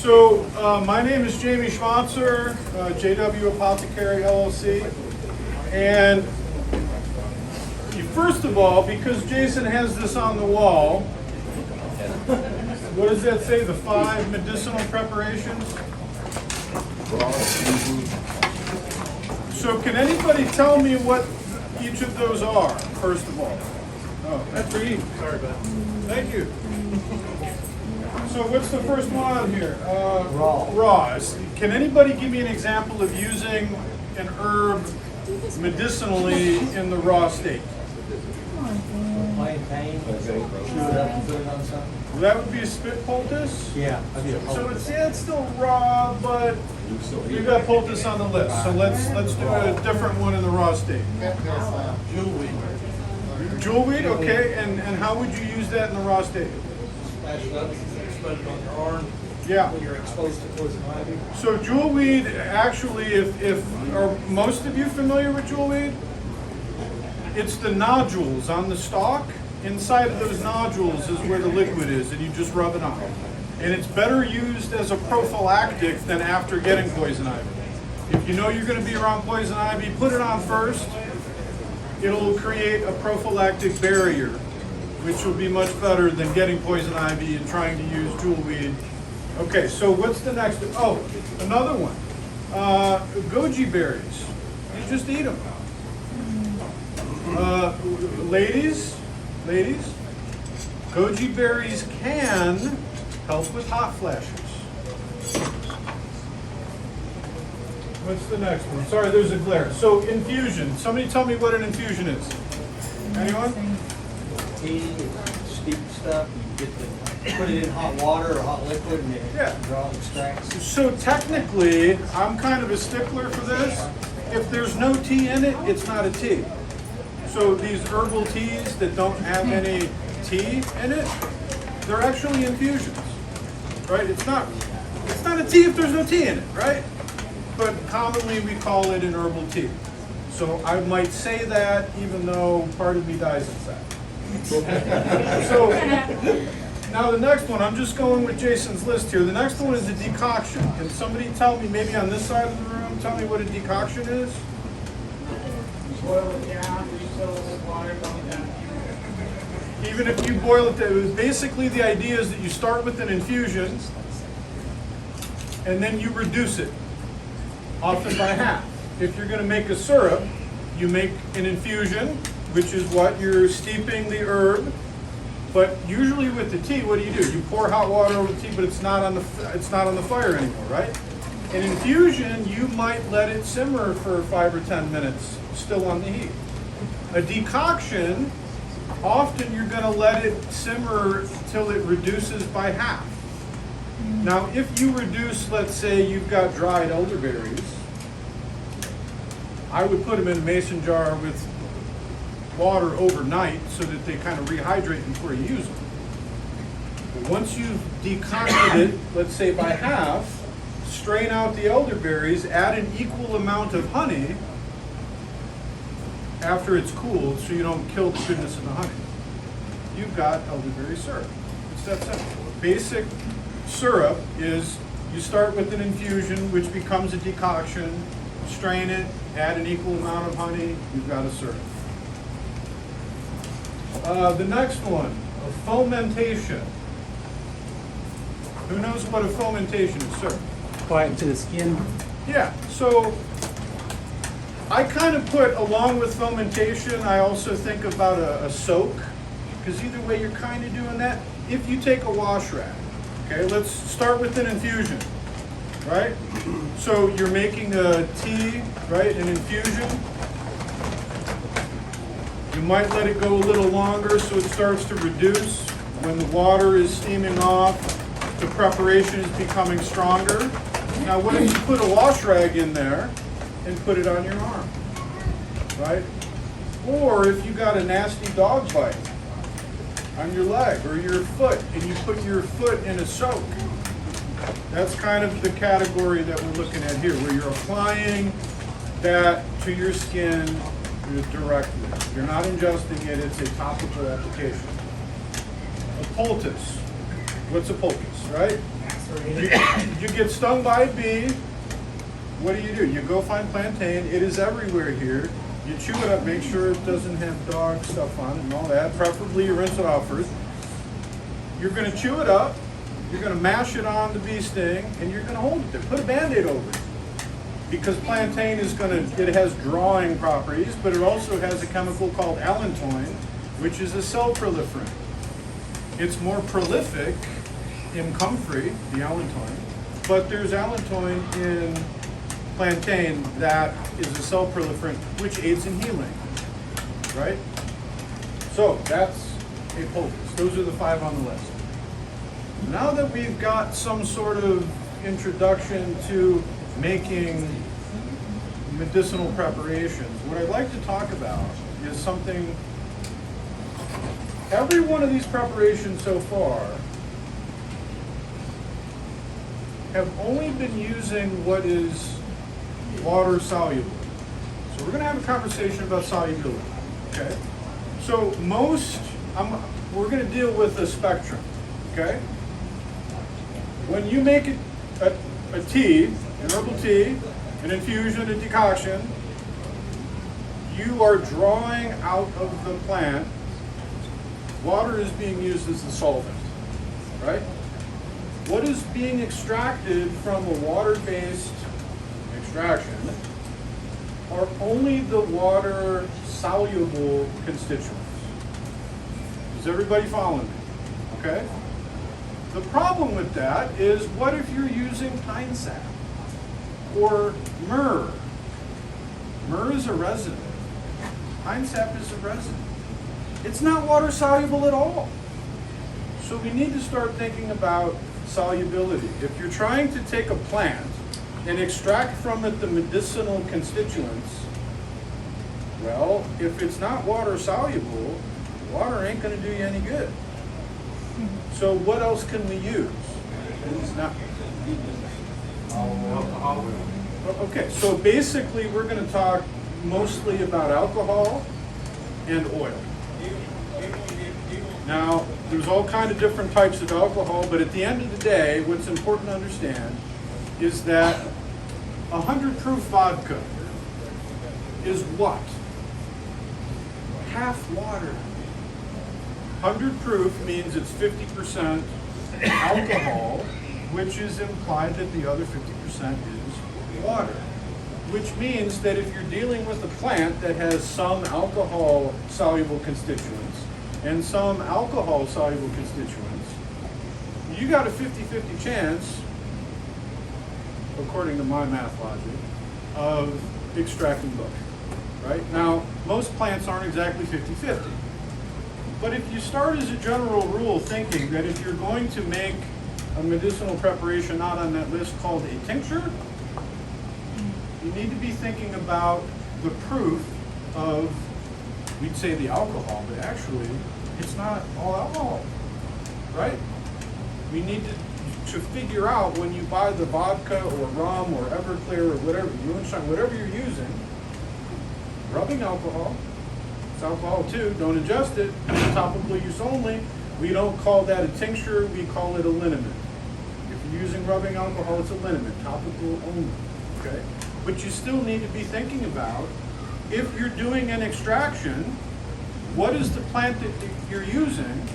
My name is Jamie Schwanzer, JW Apothecary LLC, and first of all, because Jason has this on the wall, what does that say? The 5 medicinal preparations? So can anybody tell me what each of those are, first of all? Oh, that's for you. Sorry, Ben. Thank you. So what's the first one on here? Raw. Can anybody give me an example of using an herb medicinally in the raw state? Plantain, chew it up and put it on something. Well, that would be a spit poultice? Yeah. So it's still raw, but we've got poultice on the list. So let's do a different one in the raw state. Jewelweed, okay. And how would you use that in the raw state? Smash it up, spread it on your arm. Yeah. When you're exposed to poison ivy. So jewelweed, actually, if are most of you familiar with jewelweed? It's the nodules on the stalk. Inside of those nodules is where the liquid is, and you just rub it on. And it's better used as a prophylactic than after getting poison ivy. If you know you're going to be around poison ivy, put it on first. It'll create a prophylactic barrier, which will be much better than getting poison ivy and trying to use jewelweed. Okay, so what's the next one? Oh, another one. Goji berries. You just eat them. Ladies, Goji berries can help with hot flashes. What's the next one? Sorry, there's a glare. So infusion. Somebody tell me what an infusion is. Anyone? Tea, steep stuff, put it in hot water or hot liquid and it draws extracts. So technically, I'm kind of a stickler for this. If there's no tea in it, it's not a tea. So these herbal teas that don't have any tea in it, they're actually infusions, right? It's not a tea if there's no tea in it, right? But commonly we call it an herbal tea. So I might say that even though part of me dies inside. So now the next one, I'm just going with Jason's list here. The next one is a decoction. Can somebody tell me, maybe on this side of the room, tell me what a decoction is? Boil it down, refill it with water, going down. Even if you boil it down, basically the idea is that you start with an infusion and then you reduce it, often by half. If you're going to make a syrup, you make an infusion, which is what you're steeping the herb. But usually with the tea, what do? You pour hot water over the tea, but it's not on the fire anymore, right? An infusion, you might let it simmer for 5 or 10 minutes, still on the heat. A decoction, often you're going to let it simmer till it reduces by half. Now, if you reduce, let's say you've got dried elderberries, I would put them in a mason jar with water overnight so that they kind of rehydrate before you use them. But once you've decocted it, let's say by half, strain out the elderberries, add an equal amount of honey after it's cooled so you don't kill the goodness of the honey. You've got elderberry syrup. It's that simple. Basic syrup is you start with an infusion, which becomes a decoction, strain it, add an equal amount of honey, you've got a syrup. The next one, a fermentation. Who knows what a fermentation is, sir? Quiet to the skin. Yeah, so I kind of put, along with fermentation, I also think about a soak, because either way you're kind of doing that. If you take a wash rag, okay, let's start with an infusion, right? So you're making a tea, right, an infusion. You might let it go a little longer so it starts to reduce. When the water is steaming off, the preparation is becoming stronger. Now what if you put a wash rag in there and put it on your arm, right? Or if you got a nasty dog bite on your leg or your foot and you put your foot in a soak, that's kind of the category that we're looking at here, where you're applying that to your skin directly. You're not ingesting it, it's a topical application. A poultice. What's a poultice, right? You get stung by a bee, what do? You go find plantain, it is everywhere here. You chew it up, make sure it doesn't have dog stuff on it and all that. Preferably you rinse it off first. You're gonna chew it up, you're gonna mash it on the bee sting, and you're gonna hold it there. Put a Band-Aid over it. Because plantain it has drawing properties, but it also has a chemical called allantoin, which is a cell proliferant. It's more prolific in comfrey, the allantoin, but there's allantoin in plantain that is a cell proliferant, which aids in healing, right? So that's a poultice. Those are the 5 on the list. Now that we've got some sort of introduction to making medicinal preparations, what I'd like to talk about is something. Every one of these preparations so far have only been using what is water soluble. So we're going to have a conversation about solubility. Okay. So we're going to deal with a spectrum. Okay. When you make a tea, an herbal tea, an infusion, a decoction, you are drawing out of the plant. Water is being used as the solvent, right? What is being extracted from a water-based extraction are only the water-soluble constituents. Is everybody following me? Okay? The problem with that is, what if you're using pine sap or myrrh? Myrrh is a resin. Pine sap is a resin. It's not water soluble at all. So we need to start thinking about solubility. If you're trying to take a plant and extract from it the medicinal constituents, well, if it's not water soluble, water ain't going to do you any good. So what else can we use? It's not alcohol. Okay, so basically we're going to talk mostly about alcohol and oil. Now, there's all kinds of different types of alcohol, but at the end of the day, what's important to understand is that 100 proof vodka is what? Half water. 100 proof means it's 50% alcohol, which is implied that the other 50% is water. Which means that if you're dealing with a plant that has some alcohol soluble constituents and some alcohol soluble constituents, you got a 50-50 chance, according to my math logic, of extracting both. Right? Now, most plants aren't exactly 50-50. But if you start as a general rule thinking that if you're going to make a medicinal preparation not on that list called a tincture, you need to be thinking about the proof of, we'd say the alcohol, but actually it's not all alcohol, right? We need to figure out when you buy the vodka or rum or Everclear or whatever, moonshine, whatever you're using, rubbing alcohol. It's alcohol too, don't ingest it, topical use only. We don't call that a tincture, we call it a liniment. If you're using rubbing alcohol, it's a liniment, topical only, okay? But you still need to be thinking about, if you're doing an extraction, what is the plant that you're using,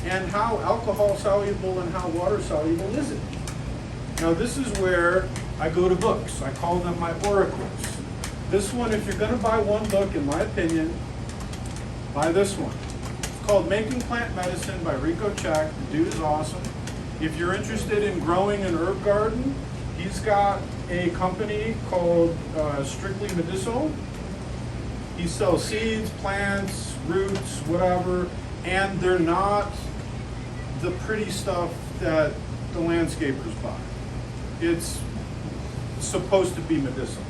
and how alcohol soluble and how water soluble is it? Now this is where I go to books. I call them my oracles. This one, if you're going to buy one book, in my opinion, buy this one. It's called Making Plant Medicine by Rico Chaga. The dude is awesome. If you're interested in growing an herb garden, he's got a company called Strictly Medicinal. He sells seeds, plants, roots, whatever, and they're not the pretty stuff that the landscapers buy. It's supposed to be medicinal.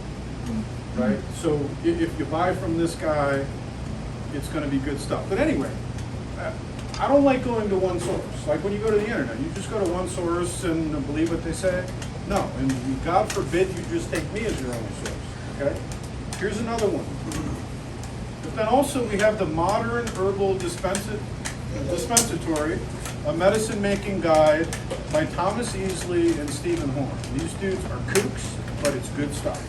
Right? So if you buy from this guy, it's going to be good stuff. But anyway, I don't like going to one source. Like when you go to the internet, you just go to one source and believe what they say. No, and God forbid you just take me as your only source. Okay? Here's another one. But then also we have the modern herbal Dispensatory, A Medicine Making Guide by Thomas Easley and Stephen Horn. These dudes are kooks, but it's good stuff.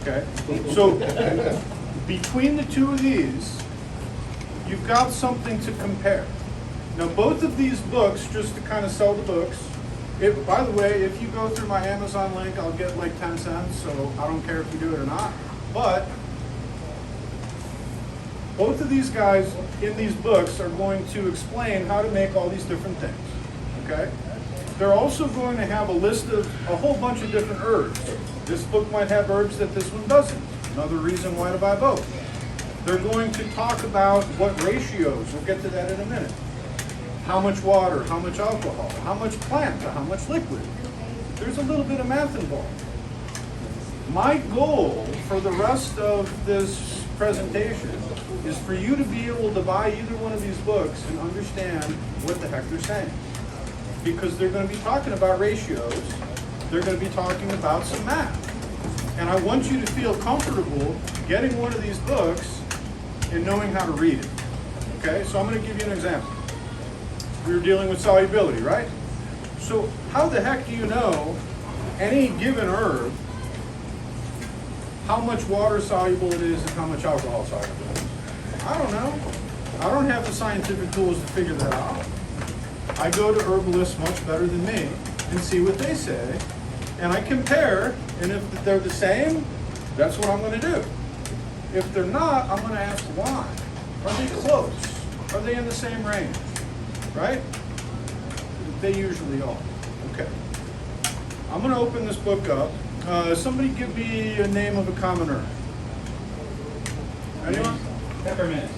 Okay? So between the two of these, you've got something to compare. Now both of these books, just to kind of sell the books, by the way, if you go through my Amazon link, I'll get like 10 cents, so I don't care if you do it or not. But both of these guys in these books are going to explain how to make all these different things, okay? They're also going to have a list of a whole bunch of different herbs. This book might have herbs that this one doesn't. Another reason why to buy both. They're going to talk about what ratios, we'll get to that in a minute. How much water, how much alcohol, how much plant, how much liquid. There's a little bit of math involved. My goal for the rest of this presentation is for you to be able to buy either one of these books and understand what the heck they're saying. Because they're going to be talking about ratios, they're going to be talking about some math. And I want you to feel comfortable getting one of these books and knowing how to read it. Okay, so I'm going to give you an example. We were dealing with solubility, right? So how the heck do you know any given herb, how much water soluble it is and how much alcohol soluble it is? I don't know. I don't have the scientific tools to figure that out. I go to herbalists much better than me and see what they say, and I compare, and if they're the same, that's what I'm going to do. If they're not, I'm going to ask why. Are they close? Are they in the same range? Right? They usually are. Okay. I'm going to open this book up. Somebody give me a name of a common herb. Anyone? Peppermint.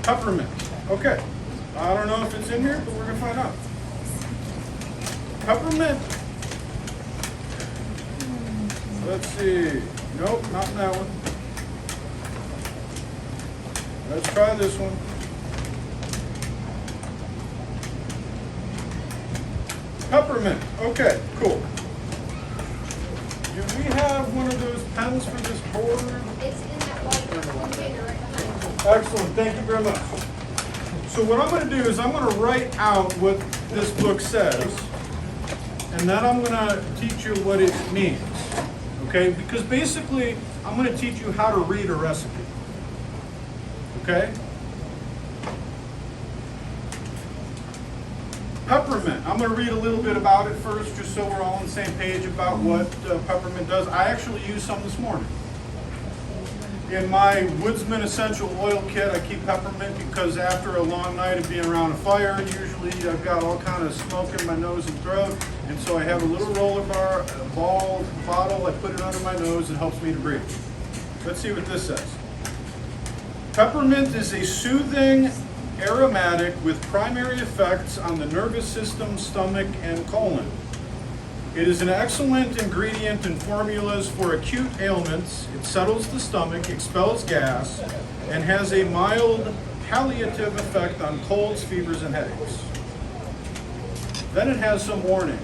Peppermint. Okay. I don't know if it's in here, but we're going to find out. Peppermint. Let's see. Nope, not in that one. Let's try this one. Peppermint. Okay, cool. Do we have one of those pens for this board? It's in that white container right behind you. Excellent, thank you very much. So what I'm going to do is I'm going to write out what this book says, and then I'm going to teach you what it means. Okay, because basically I'm going to teach you how to read a recipe. Okay? Peppermint. I'm going to read a little bit about it first, just so we're all on the same page about what peppermint does. I actually used some this morning. In my Woodsman Essential Oil Kit, I keep peppermint because after a long night of being around a fire, usually I've got all kind of smoke in my nose and throat, and so I have a little roller bar, a bottle, I put it under my nose, it helps me to breathe. Let's see what this says. Peppermint is a soothing aromatic with primary effects on the nervous system, stomach, and colon. It is an excellent ingredient in formulas for acute ailments. It settles the stomach, expels gas, and has a mild palliative effect on colds, fevers, and headaches. Then it has some warnings.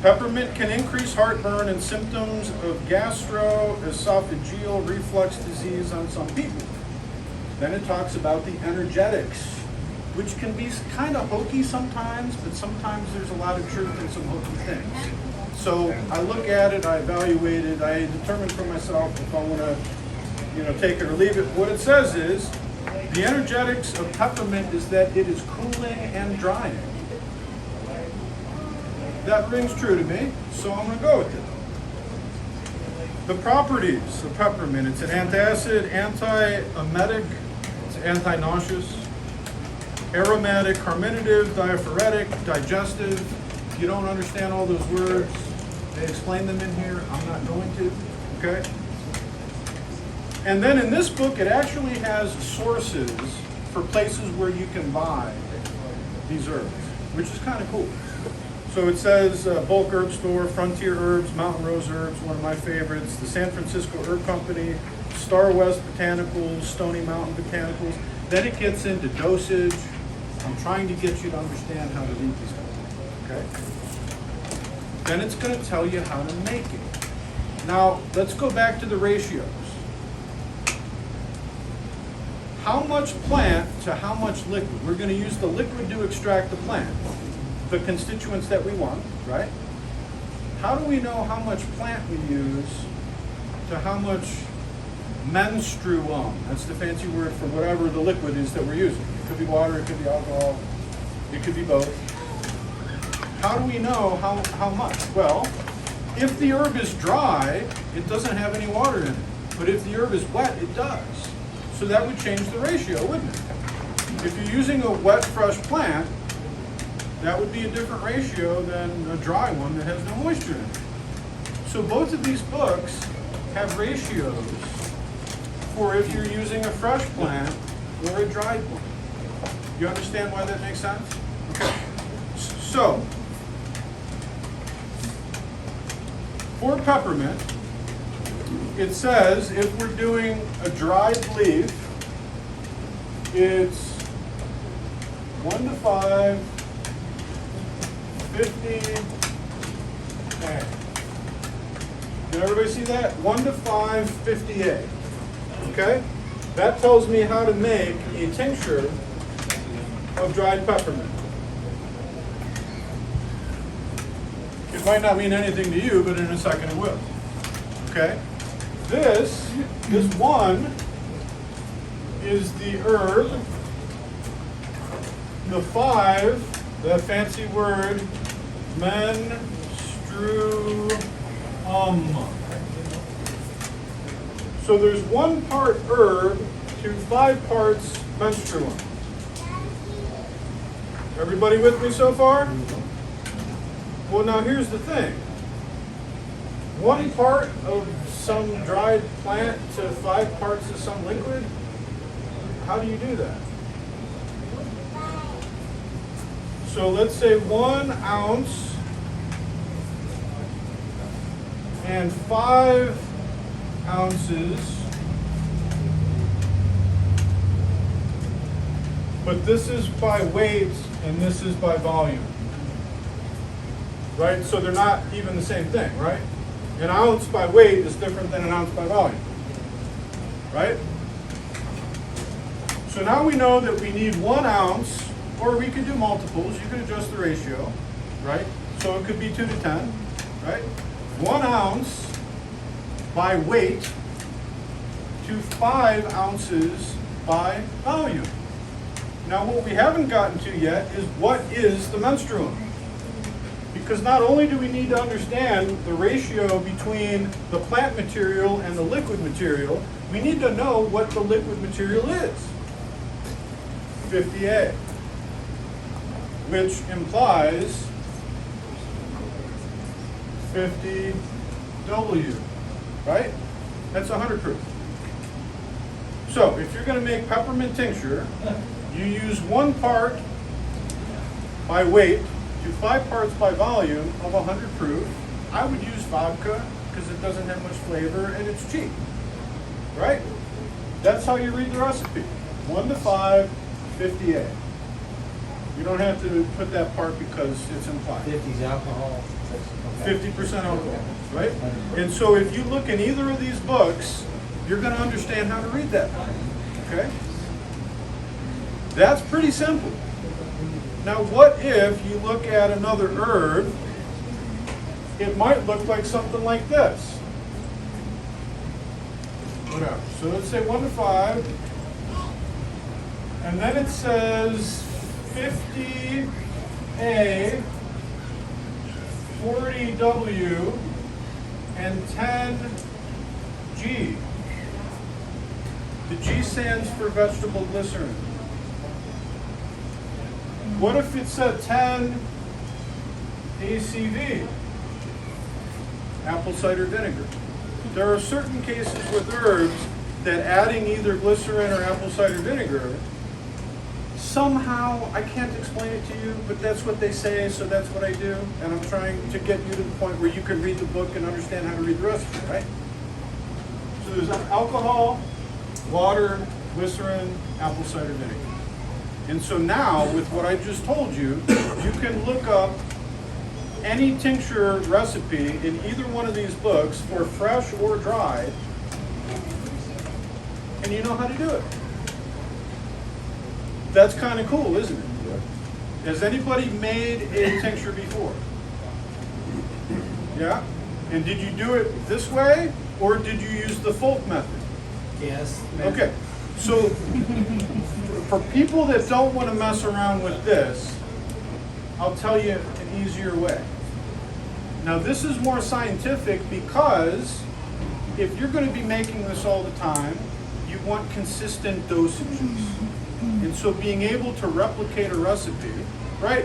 Peppermint can increase heartburn and symptoms of gastroesophageal reflux disease on some people. Then it talks about the energetics, which can be kind of hokey sometimes, but sometimes there's a lot of truth in some hokey things. So I look at it, I evaluate it, I determine for myself if I want to, take it or leave it. What it says is, the energetics of peppermint is that it is cooling and drying. That rings true to me, so I'm going to go with it. The properties of peppermint: it's an antacid, anti-emetic, it's anti-nauseous, aromatic, carminative, diaphoretic, digestive. If you don't understand all those words, they explain them in here. I'm not going to, okay? And then in this book, it actually has sources for places where you can buy these herbs, which is kind of cool. So it says Bulk Herb Store, Frontier Herbs, Mountain Rose Herbs, one of my favorites, the San Francisco Herb Company, Star West Botanicals, Stony Mountain Botanicals. Then it gets into dosage. I'm trying to get you to understand how to read these books, okay? Then it's going to tell you how to make it. Now, let's go back to the ratios. how much plant to how much liquid. We're going to use the liquid to extract the plant, the constituents that we want, right? How do we know how much plant we use to how much menstruum? That's the fancy word for whatever the liquid is that we're using. It could be water, it could be alcohol, it could be both. How do we know how much? Well, if the herb is dry, it doesn't have any water in it. But if the herb is wet, it does. So that would change the ratio, wouldn't it? If you're using a wet, fresh plant, that would be a different ratio than a dry one that has no moisture in it. So both of these books have ratios for if you're using a fresh plant or a dried one. You understand why that makes sense? Okay. So, for peppermint, it says if we're doing a dried leaf, it's 1 to 5, 50 A. Did everybody see that? 1 to 5, 50 A. Okay? That tells me how to make a tincture of dried peppermint. It might not mean anything to you, but in a second it will. Okay? This one is the herb. The 5, that fancy word, menstruum. So there's 1 part herb to 5 parts menstruum. Everybody with me so far? Well, now here's the thing. 1 part of some dried plant to 5 parts of some liquid? How do you do that? So let's say 1 ounce and 5 ounces. But this is by weight and this is by volume. Right? So they're not even the same thing, right? An ounce by weight is different than an ounce by volume. Right? So now we know that we need 1 ounce, or we could do multiples. You could adjust the ratio, right? So it could be 2 to 10, right? 1 ounce by weight to 5 ounces by volume. Now what we haven't gotten to yet is what is the menstruum? Because not only do we need to understand the ratio between the plant material and the liquid material, we need to know what the liquid material is. 50A, which implies 50W, right? That's 100 proof. So if you're going to make peppermint tincture, you use 1 part by weight to 5 parts by volume of 100 proof. I would use vodka because it doesn't have much flavor and it's cheap, right? That's how you read the recipe. 1 to 5, 50A. You don't have to put that part because it's implied. 50's alcohol. 50% alcohol, right? And so if you look in either of these books, you're going to understand how to read that part, okay? That's pretty simple. Now what if you look at another herb, it might look like something like this. Whatever. So let's say 1 to 5, and then it says 50A, 40W, and 10G. The G stands for vegetable glycerin. What if it said 10 ACV, apple cider vinegar? There are certain cases with herbs that adding either glycerin or apple cider vinegar, somehow, I can't explain it to you, but that's what they say, so that's what I do. And I'm trying to get you to the point where you can read the book and understand how to read the recipe, right? So there's alcohol, water, glycerin, apple cider vinegar. And so now, with what I just told you, you can look up any tincture recipe in either one of these books for fresh or dried, and you know how to do it. That's kind of cool, isn't it? Has anybody made a tincture before? Yeah? And did you do it this way, or did you use the folk method? Yes. Okay, so for people that don't want to mess around with this, I'll tell you an easier way. Now this is more scientific because if you're going to be making this all the time, you want consistent dosages. And so being able to replicate a recipe, right?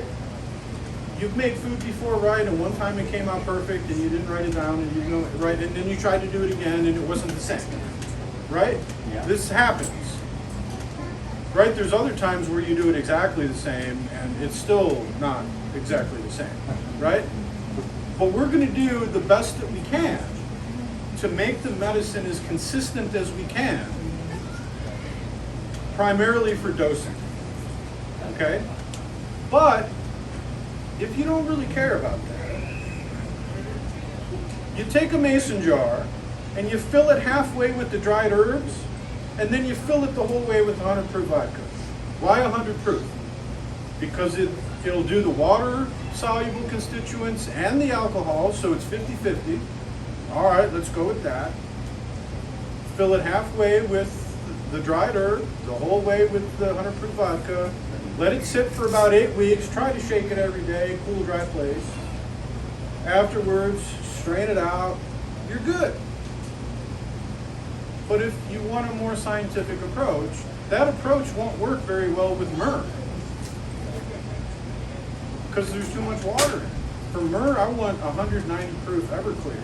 You've made food before, right? And one time it came out perfect and you didn't write it down and you know it right, and then you tried to do it again and it wasn't the same. Right? Yeah. This happens. Right? There's other times where you do it exactly the same and it's still not exactly the same. Right? But we're going to do the best that we can to make the medicine as consistent as we can, primarily for dosing. Okay? But if you don't really care about that, you take a mason jar and you fill it halfway with the dried herbs, and then you fill it the whole way with 100 proof vodka. Why 100 proof? Because it'll do the water soluble constituents and the alcohol, so it's 50-50. All right, let's go with that. Fill it halfway with the dried herb, the whole way with the 100 proof vodka. Let it sit for about 8 weeks. Try to shake it every day, cool, dry place. Afterwards, strain it out. You're good. But if you want a more scientific approach, that approach won't work very well with myrrh, because there's too much water in it. For myrrh, I want 190 proof Everclear,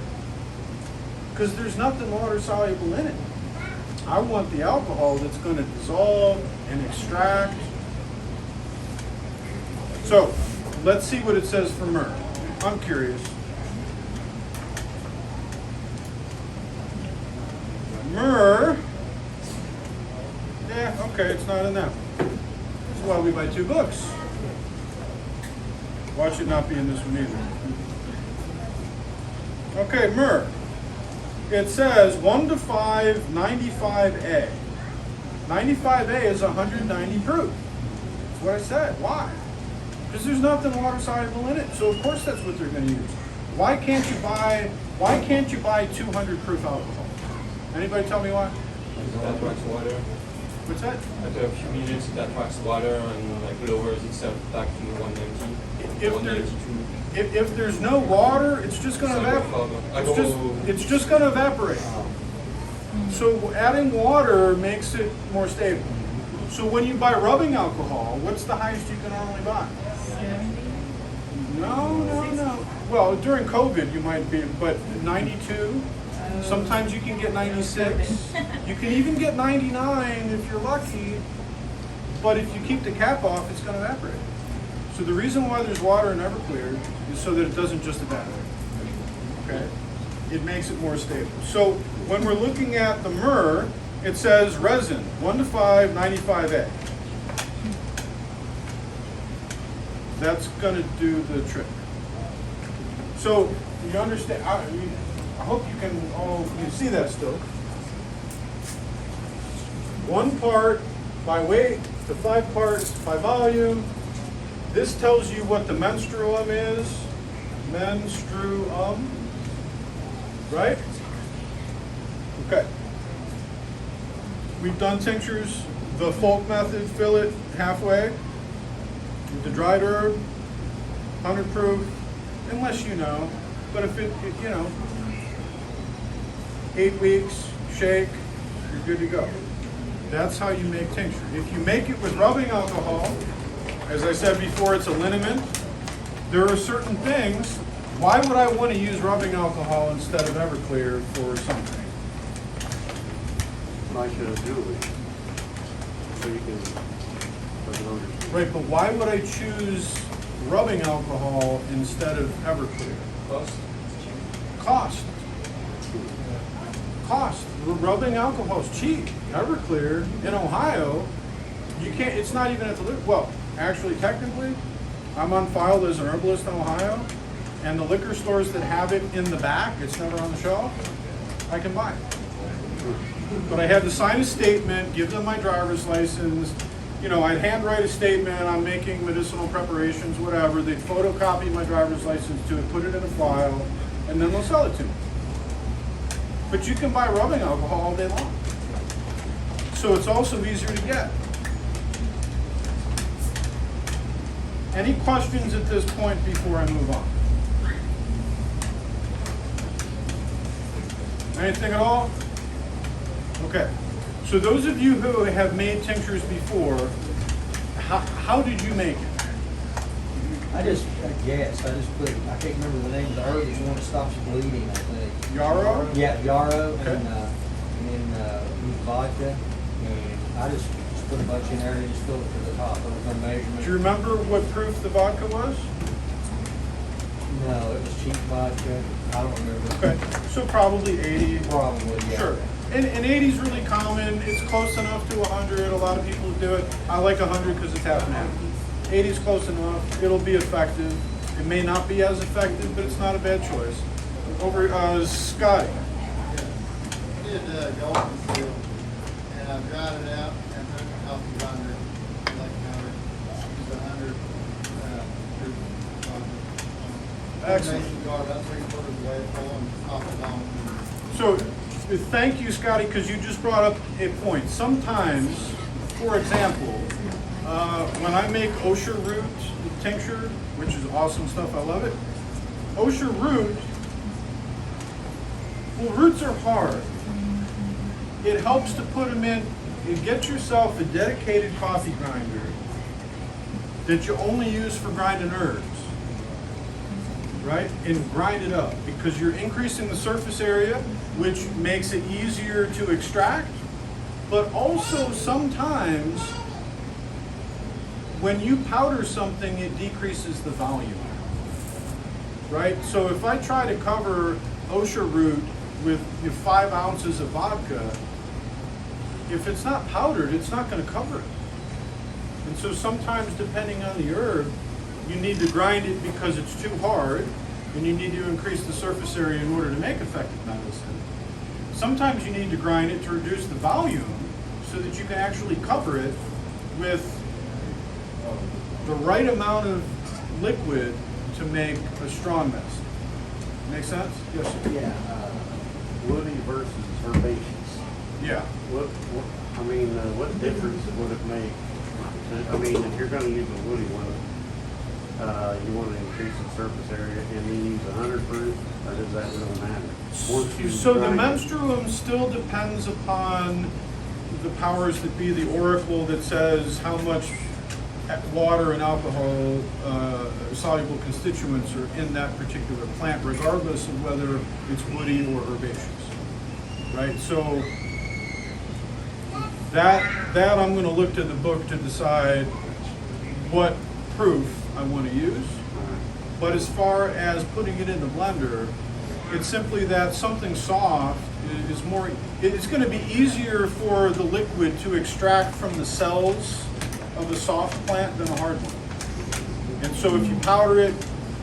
because there's nothing water soluble in it. I want the alcohol that's going to dissolve and extract. So let's see what it says for myrrh. I'm curious. Myrrh, yeah, okay, it's not in that. That's why we buy 2 books. Watch it not be in this one either. Okay, myrrh. It says 1 to 5, 95A. 95A is 190 proof. That's what I said. Why? Because there's nothing water soluble in it. So of course that's what they're going to use. Why can't you buy 200 proof alcohol? Anybody tell me why? That wax water. What's that? After a few minutes, that wax water and like lowers itself back to 190, 192. If there's no water, it's just going to evaporate. It's just going to evaporate. So adding water makes it more stable. So when you buy rubbing alcohol, what's the highest you can normally buy? 70? No. Well, during COVID you might be, but 92. Sometimes you can get 96. You can even get 99 if you're lucky. But if you keep the cap off, it's going to evaporate. So the reason why there's water in Everclear is so that it doesn't just evaporate. Okay? It makes it more stable. So when we're looking at the myrrh, it says resin, 1 to 5, 95A. That's going to do the trick. So you understand, I hope you can see that still. 1 part by weight to 5 parts by volume. This tells you what the menstruum is. Menstruum. Right? Okay. We've done tinctures, the folk method, fill it halfway with the dried herb, 100 proof, unless you know. But if it 8 weeks, shake, you're good to go. That's how you make tincture. If you make it with rubbing alcohol, as I said before, it's a liniment. There are certain things. Why would I want to use rubbing alcohol instead of Everclear for something? I should do it. So you can Right, but why would I choose rubbing alcohol instead of Everclear? Cost. Rubbing alcohol is cheap. Everclear in Ohio, you can't. It's not even at the well. Actually, technically, I'm on file as an herbalist in Ohio, and the liquor stores that have it in the back, it's never on the shelf. I can buy it. But I had to sign a statement, give them my driver's license, you know, I'd handwrite a statement, I'm making medicinal preparations, whatever. They'd photocopy my driver's license to it, put it in a file, and then they'll sell it to me. But you can buy rubbing alcohol all day long. So it's also easier to get. Any questions at this point before I move on? Anything at all? Okay. So those of you who have made tinctures before, how did you make it? I guess, I can't remember the name of the herb, it's the one that stops bleeding, I think. Yarrow? Yeah, yarrow, Okay. and then use vodka, and I just put a bunch in there and just filled it to the top, there was no measurement. Do you remember what proof the vodka was? No, it was cheap vodka, I don't remember. Okay, so probably 80. Probably, yeah. Sure. And 80 is really common. It's close enough to 100. A lot of people do it. I like 100 because it's half and half. 80 is close enough. It'll be effective. It may not be as effective, but it's not a bad choice. Over, Scotty. I did golden field, and I dried it out and took a coffee grinder, like powder, used 100 Excellent. About 3/4 of the way full and top it on. So, thank you, Scotty, because you just brought up a point. Sometimes, for example, when I make osha root tincture, which is awesome stuff, I love it. Osha root, well, roots are hard. It helps to put them in, you get yourself a dedicated coffee grinder that you only use for grinding herbs. Right? And grind it up because you're increasing the surface area, which makes it easier to extract. But also sometimes when you powder something, it decreases the volume. Right? So if I try to cover osha root with 5 ounces of vodka, if it's not powdered, it's not going to cover it. And so sometimes, depending on the herb, you need to grind it because it's too hard, and you need to increase the surface area in order to make effective medicine. Sometimes you need to grind it to reduce the volume so that you can actually cover it with the right amount of liquid to make a strong medicine. Make sense? Yes, sir. Yeah, woody versus herbaceous. Yeah. What difference would it make? I mean, if you're gonna use a woody one, you want to increase the surface area and then use 100 proof, or does that really matter? Once you So the grind it- menstruum still depends upon the powers that be, the oracle that says how much water and alcohol soluble constituents are in that particular plant, regardless of whether it's woody or herbaceous. Right? So that I'm going to look to the book to decide what proof I want to use. But as far as putting it in the blender, it's simply that something soft is more, it's going to be easier for the liquid to extract from the cells of a soft plant than a hard one. And so if you powder it,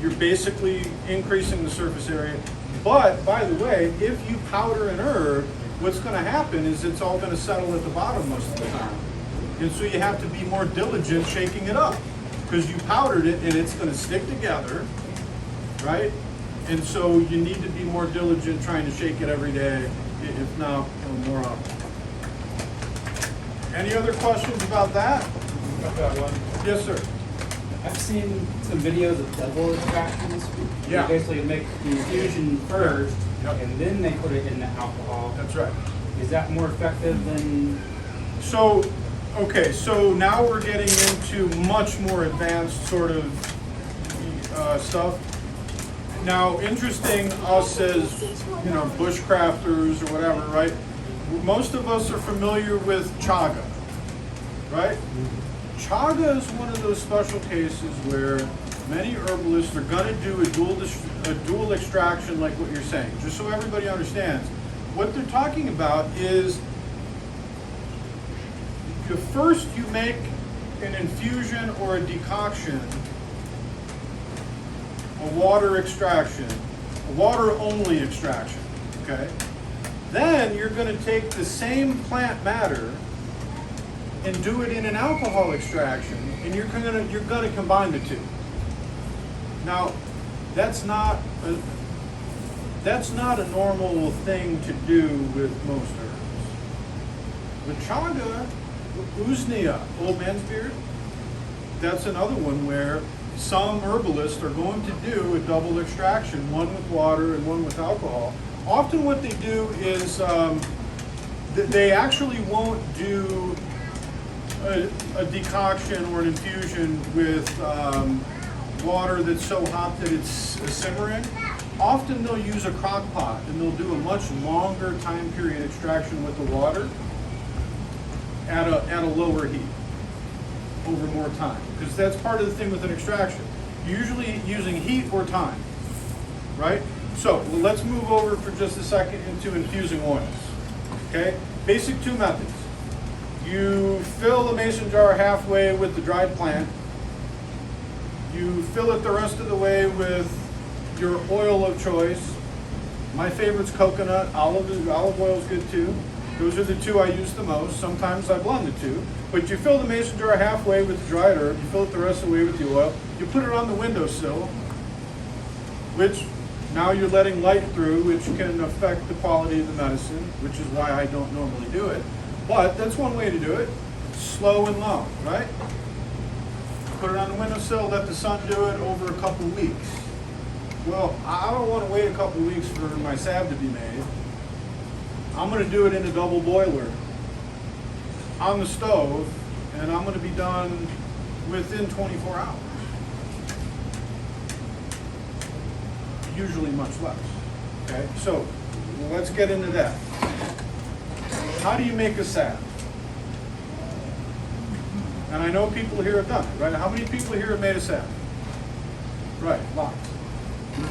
you're basically increasing the surface area. But by the way, if you powder an herb, what's going to happen is it's all going to settle at the bottom most of the time. And so you have to be more diligent shaking it up, because you powdered it and it's going to stick together, right? And so you need to be more diligent trying to shake it every day, if not more often. Any other questions about that? I've got one. Yes, sir. I've seen some videos of double extractions. Yeah. They basically make the infusion first, Yep. and then they put it in the alcohol. That's right. Is that more effective than? So, okay, so now we're getting into much more advanced sort of stuff. Now, interesting, us as, bushcrafters or whatever, right? Most of us are familiar with chaga, right? Chaga is one of those special cases where many herbalists are going to do a dual extraction like what you're saying. Just so everybody understands, what they're talking about is first you make an infusion or a decoction, a water extraction, a water-only extraction, okay? Then you're going to take the same plant matter and do it in an alcohol extraction, and you're gonna combine the two. Now, that's not a normal thing to do with most herbs. With chaga, usnea, old man's beard, that's another one where some herbalists are going to do a double extraction, one with water and one with alcohol. Often what they do is they actually won't do a decoction or an infusion with water that's so hot that it's simmering. Often they'll use a crock pot and they'll do a much longer time period extraction with the water at a lower heat over more time, because that's part of the thing with an extraction. Usually using heat or time, right? So let's move over for just a second into infusing oils. Okay, basic two methods. You fill the mason jar halfway with the dried plant. You fill it the rest of the way with your oil of choice. My favorite's coconut. Olive oil is good too. Those are the two I use the most. Sometimes I blend the two. But you fill the mason jar halfway with the dried herb. You fill it the rest of the way with the oil. You put it on the windowsill, which now you're letting light through, which can affect the quality of the medicine, which is why I don't normally do it. But that's one way to do it. Slow and low, right? Put it on the windowsill, let the sun do it over a couple weeks. Well, I don't want to wait a couple weeks for my salve to be made. I'm going to do it in a double boiler on the stove, and I'm going to be done within 24 hours. Usually much less. Okay, so let's get into that. How do you make a salve? And I know people here have done it, right? How many people here have made a salve? Right, lots.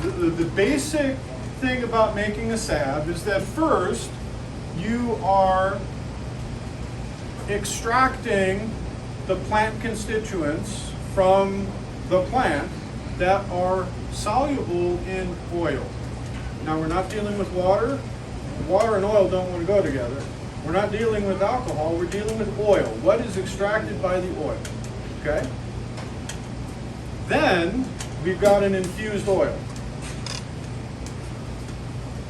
The basic thing about making a salve is that first you are extracting the plant constituents from the plant that are soluble in oil. Now, we're not dealing with water. Water and oil don't want to go together. We're not dealing with alcohol, we're dealing with oil. What is extracted by the oil, okay? Then, we've got an infused oil.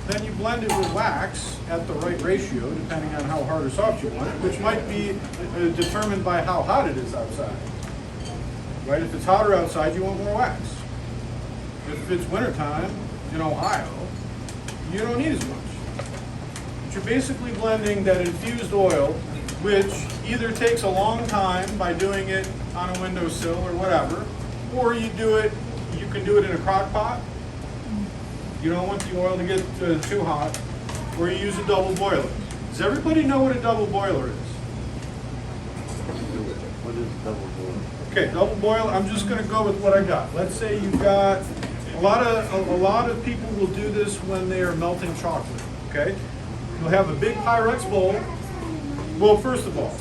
Then you blend it with wax at the right ratio, depending on how hard or soft you want it, which might be determined by how hot it is outside. Right? If it's hotter outside, you want more wax. If it's wintertime in Ohio, you don't need as much. But you're basically blending that infused oil, which either takes a long time by doing it on a windowsill or whatever, or you can do it in a crock pot. You don't want the oil to get too hot, or you use a double boiler. Does everybody know what a double boiler is? What is double boiler? Okay, double boil, I'm just gonna go with what I got. Let's say you've got, a lot of people will do this when they are melting chocolate, okay? You'll have a big Pyrex bowl. Well, first of all,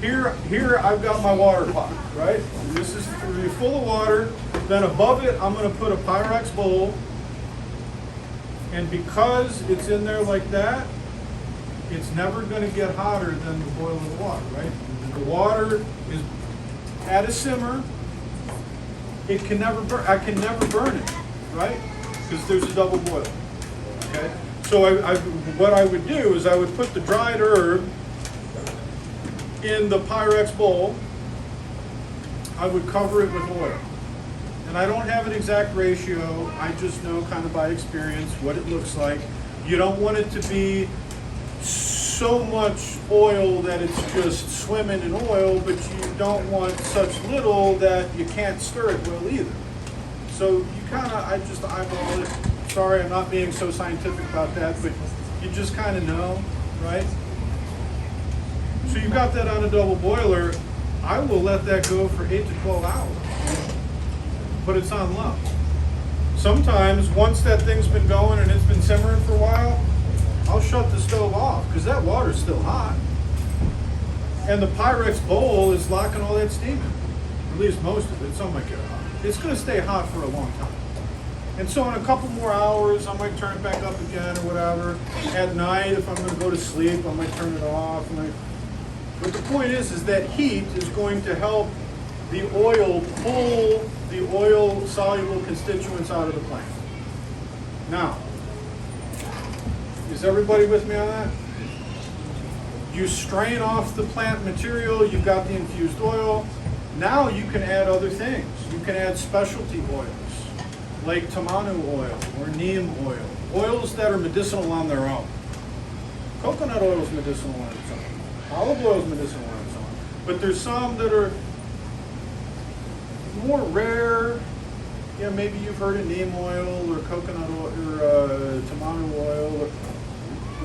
here I've got my water pot, right? This is full of water. Then above it, I'm gonna put a Pyrex bowl. And because it's in there like that, it's never gonna get hotter than the boil of the water, right? The water is at a simmer. It can never burn. I can never burn it, right? Because there's a double boil. Okay. So what I would do is I would put the dried herb in the Pyrex bowl. I would cover it with oil. And I don't have an exact ratio. I just know kind of by experience what it looks like. You don't want it to be so much oil that it's just swimming in oil, but you don't want such little that you can't stir it well either. So you I just eyeball it. Sorry, I'm not being so scientific about that, but you just kind of know, right? So you've got that on a double boiler. I will let that go for 8 to 12 hours. But it's on low. Sometimes, once that thing's been going and it's been simmering for a while, I'll shut the stove off because that water's still hot. And the Pyrex bowl is locking all that steam in. At least most of it. Some might get hot. It's going to stay hot for a long time. And so in a couple more hours, I might turn it back up again or whatever. At night, if I'm going to go to sleep, I might turn it off. But the point is that heat is going to help the oil pull the oil-soluble constituents out of the plant. Now, is everybody with me on that? You strain off the plant material, you've got the infused oil. Now you can add other things. You can add specialty oils, like tamanu oil or neem oil. Oils that are medicinal on their own. Coconut oil is medicinal on its own. Olive oil is medicinal on its own. But there's some that are more rare. Yeah, maybe you've heard of neem oil or coconut oil or tamanu oil or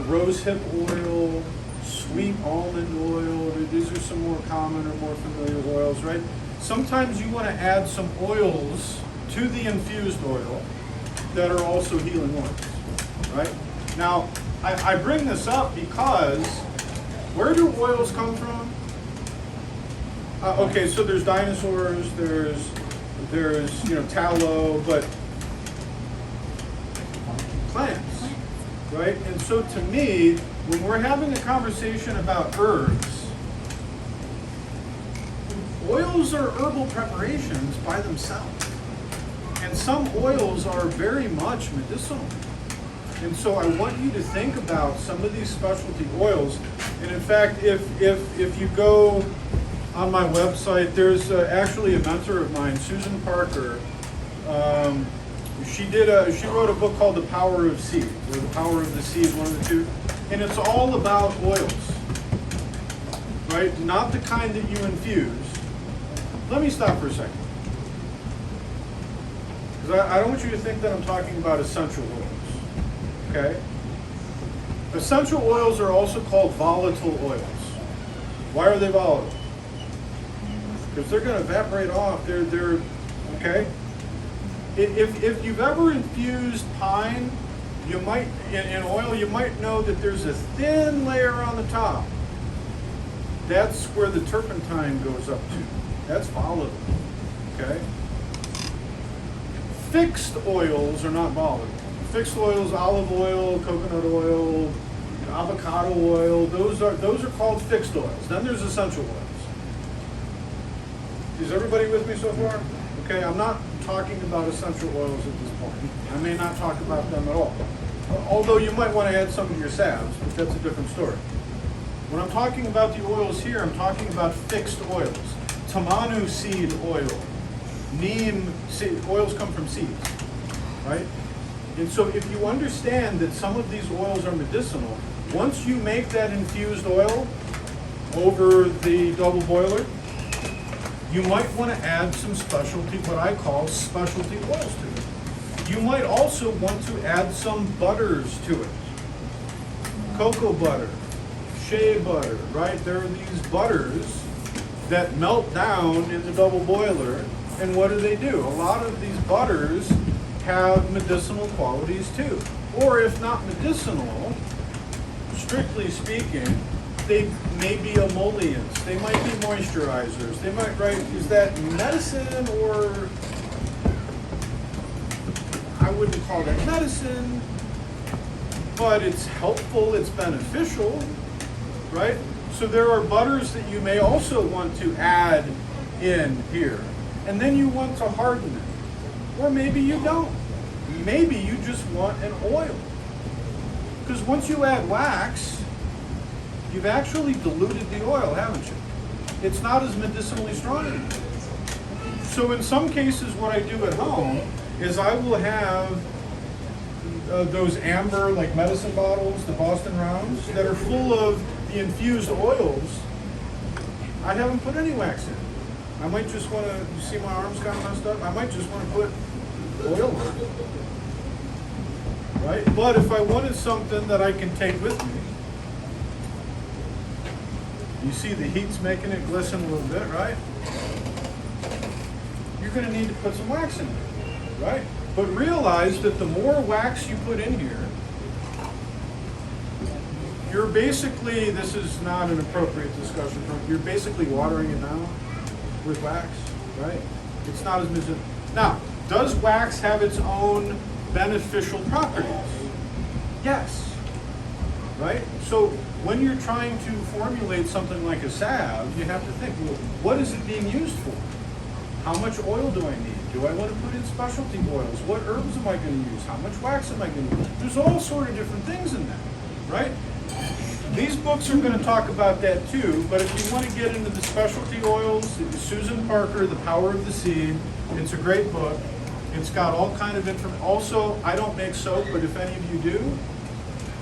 rosehip oil, sweet almond oil. These are some more common or more familiar oils, right? Sometimes you want to add some oils to the infused oil that are also healing oils, right? Now, I bring this up because where do oils come from? Okay, so there's dinosaurs, there's tallow, but plants, right? And so to me, when we're having a conversation about herbs, oils are herbal preparations by themselves. And some oils are very much medicinal. And so I want you to think about some of these specialty oils. And in fact, if you go on my website, there's actually a mentor of mine, Susan Parker. She wrote a book called The Power of Seed, or The Power of the Seed, one of the two. And it's all about oils, right? Not the kind that you infuse. Let me stop for a second. Because I don't want you to think that I'm talking about essential oils. Okay? Essential oils are also called volatile oils. Why are they volatile? Because they're going to evaporate off. They're okay? If you've ever infused pine, you might, in oil, you might know that there's a thin layer on the top. That's where the turpentine goes up to. That's volatile, okay? Fixed oils are not volatile. Fixed oils, olive oil, coconut oil, avocado oil, those are called fixed oils. Then there's essential oils. Is everybody with me so far? Okay, I'm not talking about essential oils at this point. I may not talk about them at all. Although you might want to add some of your salves, but that's a different story. When I'm talking about the oils here, I'm talking about fixed oils. Tamanu seed oil, neem seed, oils come from seeds, right? And so if you understand that some of these oils are medicinal, once you make that infused oil over the double boiler, you might want to add some specialty, what I call specialty oils to it. You might also want to add some butters to it. Cocoa butter, shea butter, right? There are these butters that melt down in the double boiler, and what do? A lot of these butters have medicinal qualities too. Or if not medicinal, strictly speaking, they may be emollients, they might be moisturizers, they might, right, is that medicine or, I wouldn't call that medicine, but it's helpful, it's beneficial, right? So there are butters that you may also want to add in here. And then you want to harden it. Or maybe you don't. Maybe you just want an oil. Because once you add wax, you've actually diluted the oil, haven't you? It's not as medicinally strong anymore. So in some cases, what I do at home is I will have those amber, like medicine bottles, the Boston Rounds, that are full of the infused oils. I haven't put any wax in. I might just want to, you see my arms kind of messed up? I might just want to put oil on it. Right? But if I wanted something that I can take with me, you see the heat's making it glisten a little bit, right? You're going to need to put some wax in there, right? But realize that the more wax you put in here, you're basically, this is not an appropriate discussion, you're basically watering it down with wax, right? It's not as medicinal. Now, does wax have its own beneficial properties? Yes. right? So when you're trying to formulate something like a salve, you have to think, well, what is it being used for? How much oil do I need? Do I want to put in specialty oils? What herbs am I going to use? How much wax am I going to use? There's all sort of different things in that, right? These books are going to talk about that too, but if you want to get into the specialty oils, Susan Parker, The Power of the Seed, it's a great book. It's got all kind of information. Also, I don't make soap, but if any of you do,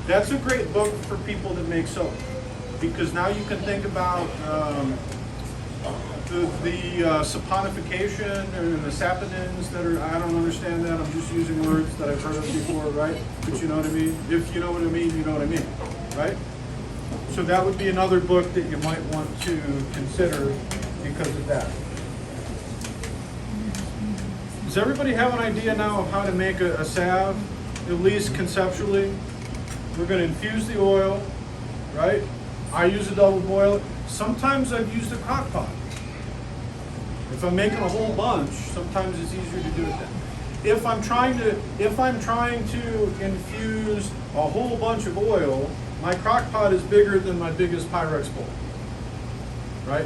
that's a great book for people that make soap, because now you can think about the saponification and the saponins that are, I don't understand that, I'm just using words that I've heard of before, right? But you know what I mean? If you know what I mean, you know what I mean, right? So that would be another book that you might want to consider because of that. Does everybody have an idea now of how to make a salve, at least conceptually? We're going to infuse the oil, right? I use a double boil. Sometimes I've used a crock pot. If I'm making a whole bunch, sometimes it's easier to do it then. If I'm trying to infuse a whole bunch of oil, my crock pot is bigger than my biggest Pyrex bowl, right?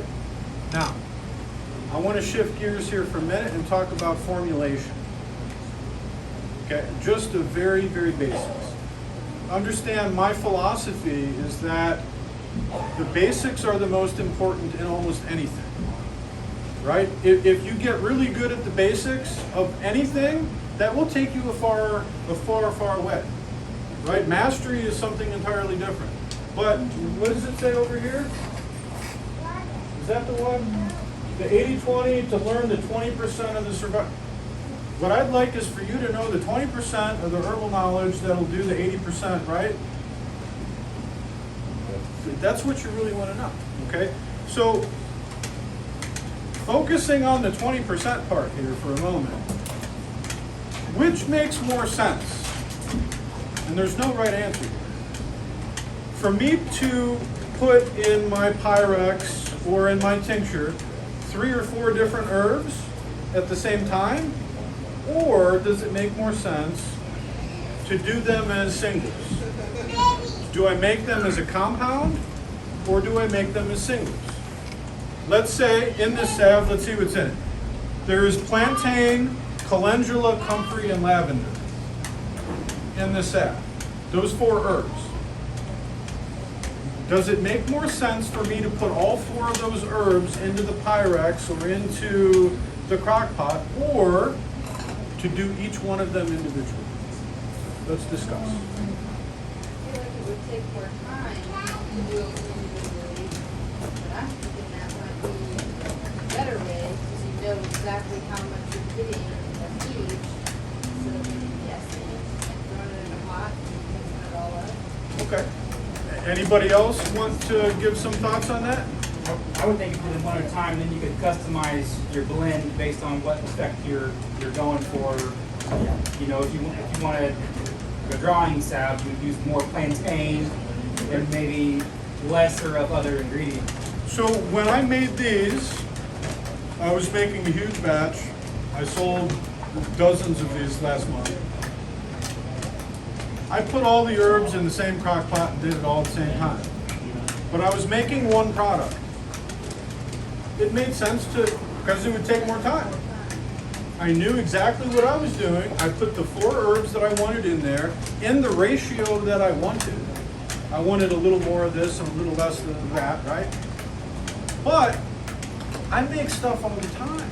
Now, I want to shift gears here for a minute and talk about formulation. Okay, just a very, very basics. Understand my philosophy is that the basics are the most important in almost anything, right? If you get really good at the basics of anything, that will take you a far, far way, right? Mastery is something entirely different. But what does it say over here? Is that the one? The 80-20 to learn the 20% of the survival. What I'd like is for you to know the 20% of the herbal knowledge that'll do the 80%, right? That's what you really want to know, okay? So, focusing on the 20% part here for a moment, which makes more sense? And there's no right answer here. For me to put in my Pyrex or in my tincture 3 or 4 different herbs at the same time? Or does it make more sense to do them as singles? Do I make them as a compound or do I make them as singles? Let's say in this salve, let's see what's in it. There is plantain, calendula, comfrey, and lavender in this salve. Those 4 herbs. Does it make more sense for me to put all 4 of those herbs into the Pyrex or into the crock pot, or to do each one of them individually? Let's discuss. I feel like it would take more time to do it individually, but I'm thinking that might be a better way, because you know exactly how much you're getting of each, instead of maybe guessing and throwing it in a pot and mixing it all up. Okay. Anybody else want to give some thoughts on that? I would think if you did one at a time, then you could customize your blend based on what effect you're going for. You know, if you wanted a drawing salve, you would use more plantain and maybe lesser of other ingredients. So when I made these, I was making a huge batch. I sold dozens of these last month. I put all the herbs in the same crock pot and did it all at the same time. But I was making one product. It made sense to, because it would take more time. I knew exactly what I was doing. I put the 4 herbs that I wanted in there in the ratio that I wanted. I wanted a little more of this and a little less of that, right? But I make stuff all the time.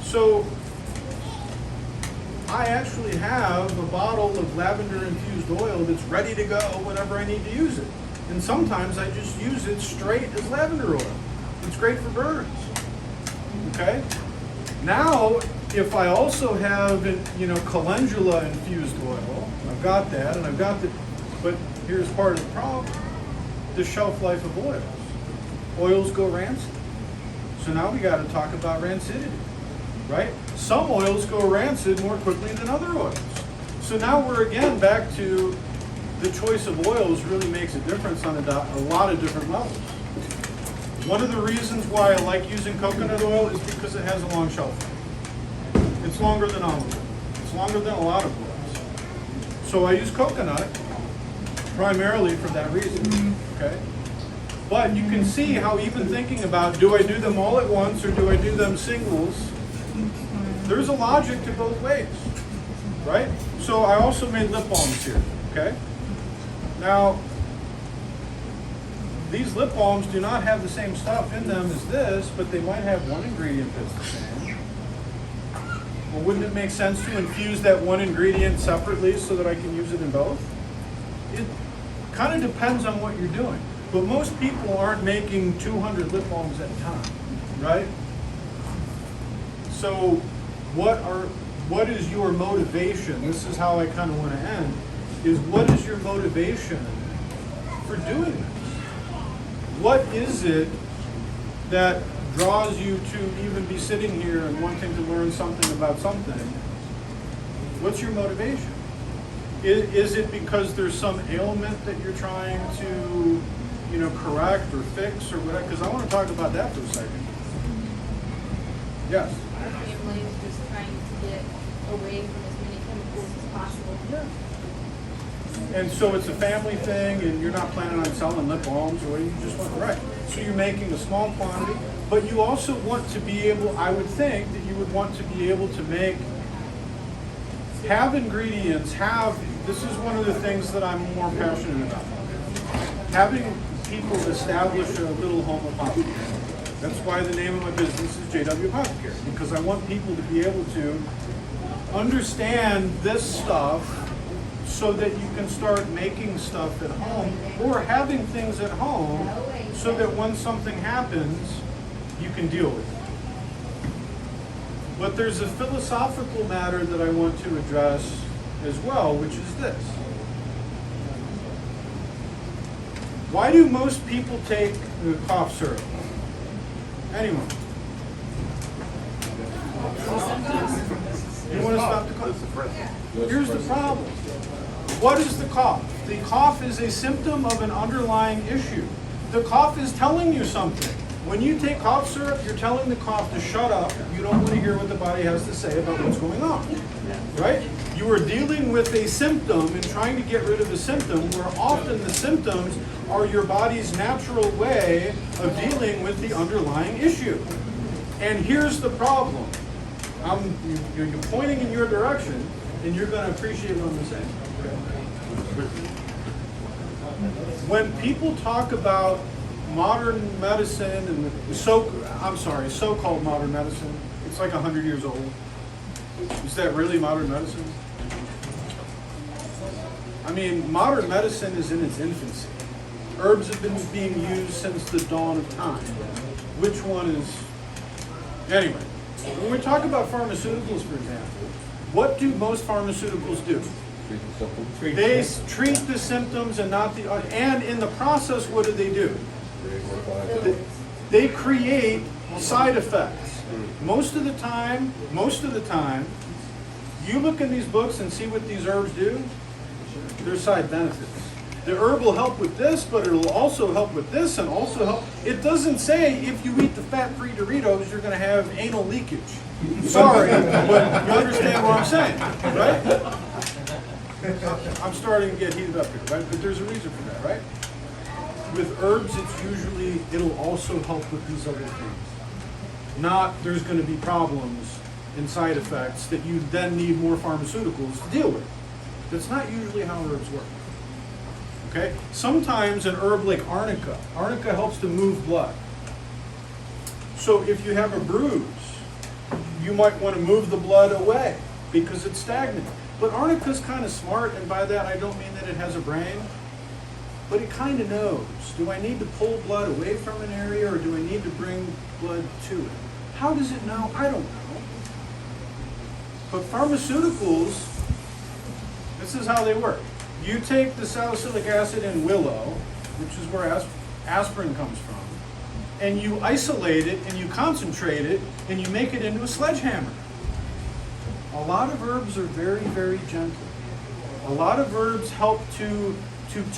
So I actually have a bottle of lavender infused oil that's ready to go whenever I need to use it. And sometimes I just use it straight as lavender oil. It's great for burns. Okay? Now, if I also have, calendula infused oil, I've got that, and I've got but here's part of the problem. The shelf life of oils. Oils go rancid. So now we got to talk about rancidity, right? Some oils go rancid more quickly than other oils. So now we're again back to the choice of oils really makes a difference on a lot of different levels. One of the reasons why I like using coconut oil is because it has a long shelf life. It's longer than olive oil. It's longer than a lot of oils. So I use coconut, primarily for that reason, okay? But you can see how even thinking about, do I do them all at once or do I do them singles? There's a logic to both ways, right? So I also made lip balms here, okay? Now, these lip balms do not have the same stuff in them as this, but they might have one ingredient that's the same. Well, wouldn't it make sense to infuse that one ingredient separately so that I can use it in both? It kind of depends on what you're doing. But most people aren't making 200 lip balms at a time, right? So what is your motivation? This is how I kind of want to end, is what is your motivation for doing this? What is it that draws you to even be sitting here and wanting to learn something about something? What's your motivation? Is it because there's some ailment that you're trying to, correct or fix or whatever? Because I want to talk about that for a second. Yes? Our family is just trying to get away from as many chemicals as possible. Yeah. And so it's a family thing, and you're not planning on selling lip balms, or you just want, right. So you're making a small quantity, but you also want to be able, I would think that you would want to be able to have ingredients, this is one of the things that I'm more passionate about. Having people establish a little home apothecary. That's why the name of my business is JW Apothecary, because I want people to be able to understand this stuff so that you can start making stuff at home or having things at home so that when something happens, you can deal with it. But there's a philosophical matter that I want to address as well, which is this. Why do most people take cough syrup? Anyone? You want to stop the cough? Here's the problem. What is the cough? The cough is a symptom of an underlying issue. The cough is telling you something. When you take cough syrup, you're telling the cough to shut up. You don't want to hear what the body has to say about what's going on, right? You are dealing with a symptom and trying to get rid of a symptom where often the symptoms are your body's natural way of dealing with the underlying issue. And here's the problem. You're pointing in your direction, and you're going to appreciate what I'm saying. When people talk about modern medicine and so-called modern medicine, it's like 100 years old. Is that really modern medicine? I mean, modern medicine is in its infancy. Herbs have been being used since the dawn of time. Which one is... Anyway, when we talk about pharmaceuticals, for example, what do most pharmaceuticals do? They treat the symptoms and not the... And in the process, what do? They create side effects. Most of the time, you look in these books and see what these herbs do. There's side benefits. The herb will help with this, but it'll also help with this and also help. It doesn't say if you eat the fat-free Doritos, you're going to have anal leakage. Sorry, but you understand what I'm saying, right? I'm starting to get heated up here, right? But there's a reason for that, right? With herbs, it's usually, it'll also help with these other things. Not there's going to be problems and side effects that you then need more pharmaceuticals to deal with. That's not usually how herbs work. Okay? Sometimes an herb like arnica helps to move blood. So if you have a bruise, you might want to move the blood away because it's stagnant. But arnica's kind of smart, and by that I don't mean that it has a brain, but it kind of knows. Do I need to pull blood away from an area, or do I need to bring blood to it? How does it know? I don't know. But pharmaceuticals, this is how they work. You take the salicylic acid in willow, which is where aspirin comes from, and you isolate it, and you concentrate it, and you make it into a sledgehammer. A lot of herbs are very, very gentle. A lot of herbs help to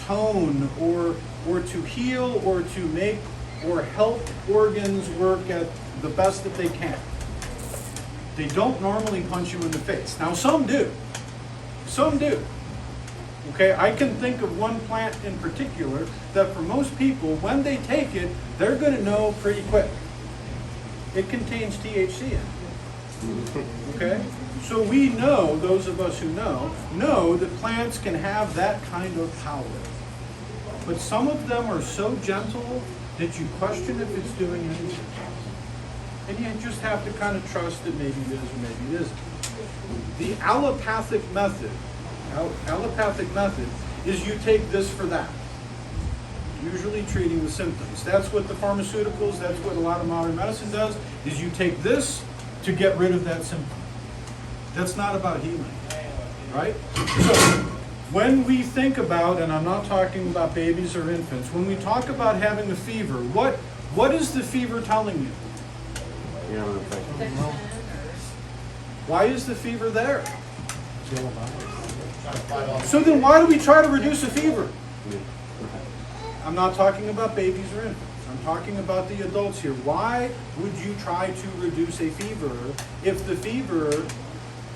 tone or to heal or to make or help organs work at the best that they can. They don't normally punch you in the face. Now some do. Some do. Okay, I can think of one plant in particular that for most people, when they take it, they're going to know pretty quick. It contains THC in it. Okay? So we know, those of us who know that plants can have that kind of power. But some of them are so gentle that you question if it's doing anything. And you just have to kind of trust that maybe it is or maybe it isn't. The allopathic method is you take this for that. Usually treating the symptoms. That's what the pharmaceuticals, that's what a lot of modern medicine does, is you take this to get rid of that symptom. That's not about healing, right? So when we think about, and I'm not talking about babies or infants, when we talk about having a fever, what is the fever telling you? Yeah, I'm thinking. Why is the fever there? So then why do we try to reduce a fever? I'm not talking about babies or infants. I'm talking about the adults here. Why would you try to reduce a fever if the fever,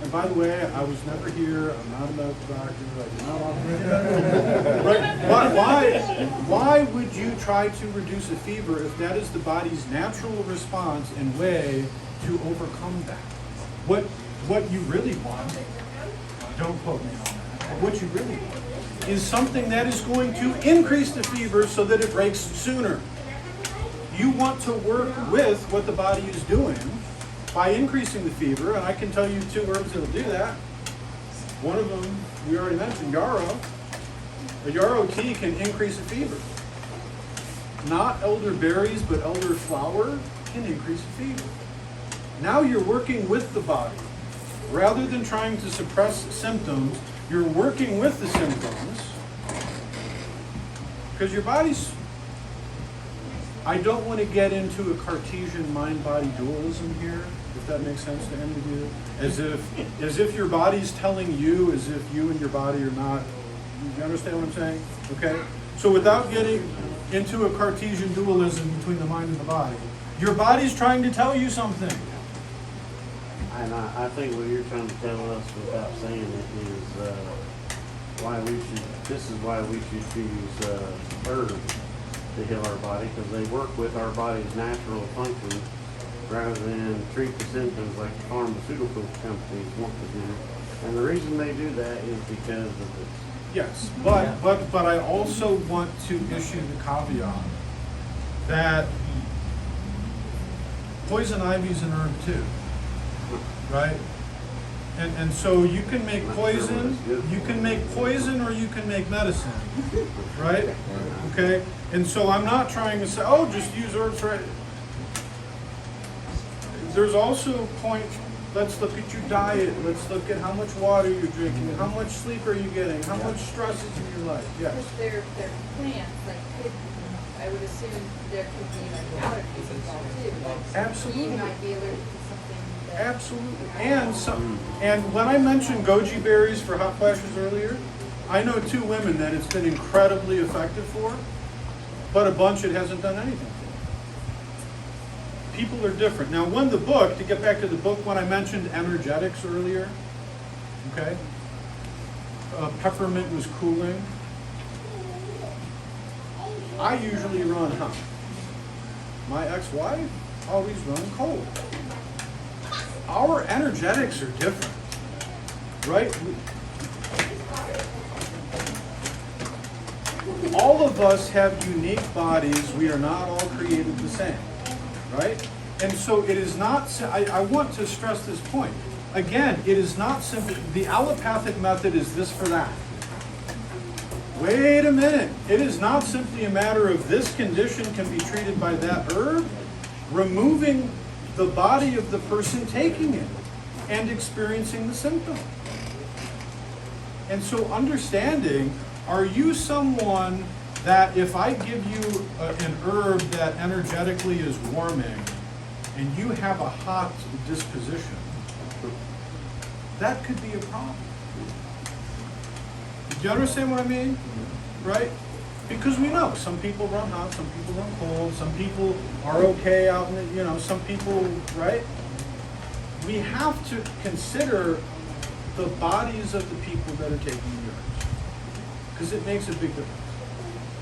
and by the way, I was never here, I'm not a medical doctor, I do not operate. Right? Why would you try to reduce a fever if that is the body's natural response and way to overcome that? What you really want, don't quote me on that, what you really want is something that is going to increase the fever so that it breaks sooner. You want to work with what the body is doing by increasing the fever, and I can tell you 2 herbs that'll do that. One of them, we already mentioned, yarrow. A yarrow tea can increase a fever. Not elderberries, but elderflower can increase a fever. Now you're working with the body. Rather than trying to suppress symptoms, you're working with the symptoms because your body's, I don't want to get into a Cartesian mind-body dualism here, if that makes sense to any of you. As if your body's telling you as if you and your body are not, you understand what I'm saying? Okay? So without getting into a Cartesian dualism between the mind and the body, your body's trying to tell you something. And I think what you're trying to tell us without saying it is this is why we should use herbs to heal our body, because they work with our body's natural function rather than treat the symptoms like the pharmaceutical companies want to do. And the reason they do that is because of this. Yes, but I also want to issue the caveat that poison ivy's an herb too. Right? And so you can make poison, or you can make medicine, right? Okay? And so I'm not trying to say, oh, just use herbs, right? There's also a point, let's look at your diet, let's look at how much water you're drinking, how much sleep are you getting, how much stress is in your life, yes. Because they're plants, like I would assume there could be like allergies involved too. Like Absolutely. You might be allergic to something that. Absolutely. And when I mentioned Goji Berries for hot flashes earlier, I know 2 women that it's been incredibly effective for, but a bunch it hasn't done anything for. People are different. Now, when the book, to get back to the book, when I mentioned energetics earlier, okay, peppermint was cooling. I usually run hot. My ex-wife always run cold. Our energetics are different, right? All of us have unique bodies. We are not all created the same, right? And so it is not, I want to stress this point. Again, it is not simply, the allopathic method is this for that. Wait a minute. It is not simply a matter of this condition can be treated by that herb, removing the body of the person taking it and experiencing the symptom. And so understanding, are you someone that if I give you an herb that energetically is warming and you have a hot disposition, that could be a problem. Do you understand what I mean? Right? Because we know some people run hot, some people run cold, some people are okay out in the, some people, right? We have to consider the bodies of the people that are taking the herbs. because it makes a big difference.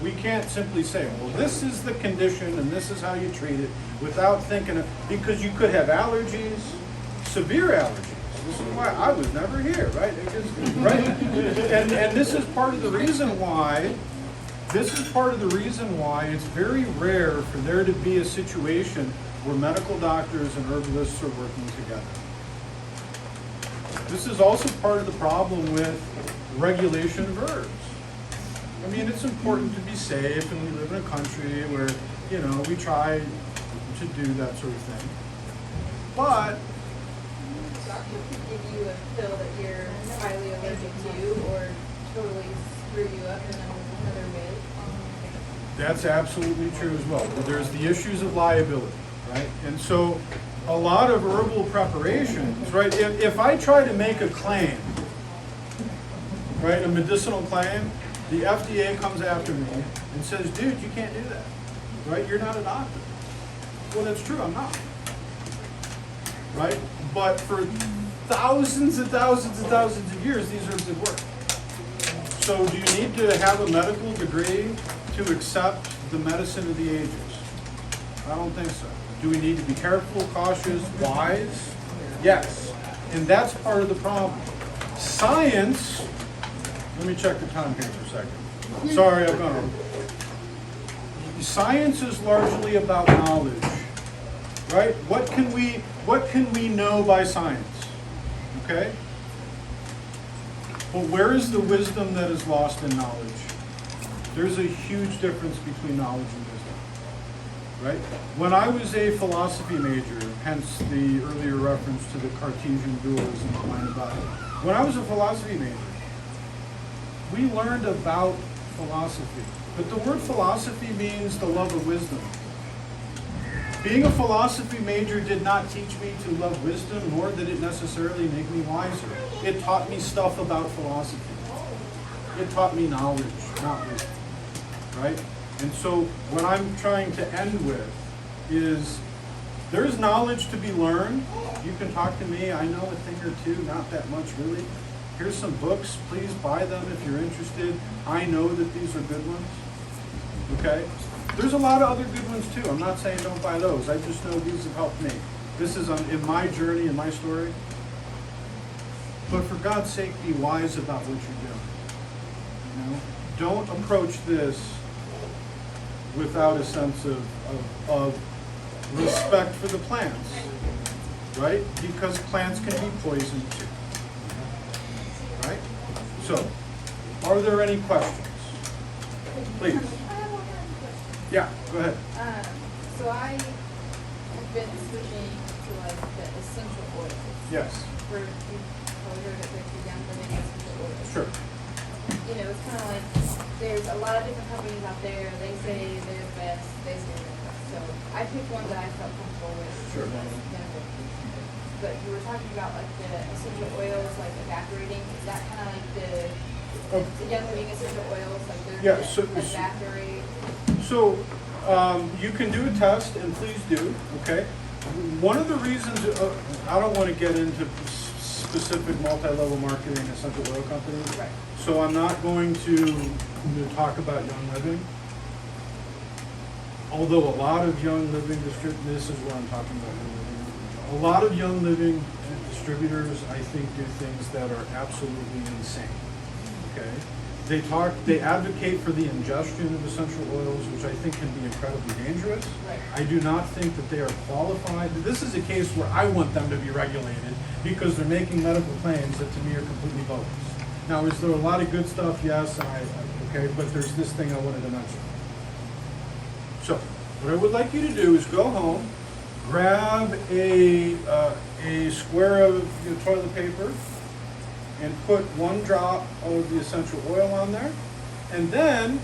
We can't simply say, well, this is the condition and this is how you treat it without thinking of, because you could have allergies, severe allergies. This is why I was never here, right? Right? And this is part of the reason why, it's very rare for there to be a situation where medical doctors and herbalists are working together. This is also part of the problem with regulation of herbs. I mean, it's important to be safe, and we live in a country where, you know, we try to do that sort of thing. But Doctor could give you a pill that you're highly allergic to, or totally screw you up in another way. that's absolutely true as well. There's the issues of liability, right? And so a lot of herbal preparations, right? If I try to make a claim, right, a medicinal claim, the FDA comes after me and says, dude, you can't do that, right? You're not a doctor. Well, that's true, I'm not, right? But for thousands and thousands and thousands of years, these herbs have worked. So do you need to have a medical degree to accept the medicine of the ages? I don't think so. Do we need to be careful, cautious, wise? Yes. And that's part of the problem. Science, let me check the time here for a second. Sorry, I've gone over. Science is largely about knowledge, right? What can we know by science? Okay? But where is the wisdom that is lost in knowledge? There's a huge difference between knowledge and wisdom, right? When I was a philosophy major, hence the earlier reference to the Cartesian dualism behind the body. When I was a philosophy major, we learned about philosophy. But the word philosophy means the love of wisdom. Being a philosophy major did not teach me to love wisdom, nor did it necessarily make me wiser. It taught me stuff about philosophy. It taught me knowledge, not wisdom, right? And so what I'm trying to end with is there's knowledge to be learned. You can talk to me. I know a thing or two, not that much really. Here's some books. Please buy them if you're interested. I know that these are good ones. Okay? There's a lot of other good ones too. I'm not saying don't buy those. I just know these have helped me. This is in my journey, in my story. But for God's sake, be wise about what you're doing. You know? Don't approach this without a sense of respect for the plants. Right? Because plants can be poisoned too. Right? So, are there any questions? Please. Yeah, go ahead. So I have been switching to like the essential oils. Yes. For you probably heard it break down the many essential oils. Sure. You know, it's kind of like there's a lot of different companies out there. They say they're the best. They say they're the best. So I picked one that I felt comfortable with. Sure. But you were talking about like the essential oils, like evaporating. Is that kind of like the young living essential oils, like they're Yeah, evaporate? So you can do a test, and please do, okay? One of the reasons, I don't want to get into specific multi-level marketing essential oil companies, Right. so I'm not going to talk about Young Living. Although a lot of Young Living this is what I'm talking about. A lot of Young Living distributors, I think, do things that are absolutely insane, okay? They advocate for the ingestion of essential oils, which I think can be incredibly dangerous. Right. I do not think that they are qualified. This is a case where I want them to be regulated because they're making medical claims that to me are completely bogus. Now, is there a lot of good stuff? Yes, okay, but there's this thing I wanted to mention. So, what I would like you to do is go home, grab a square of your toilet paper, and put 1 drop of the essential oil on there, and then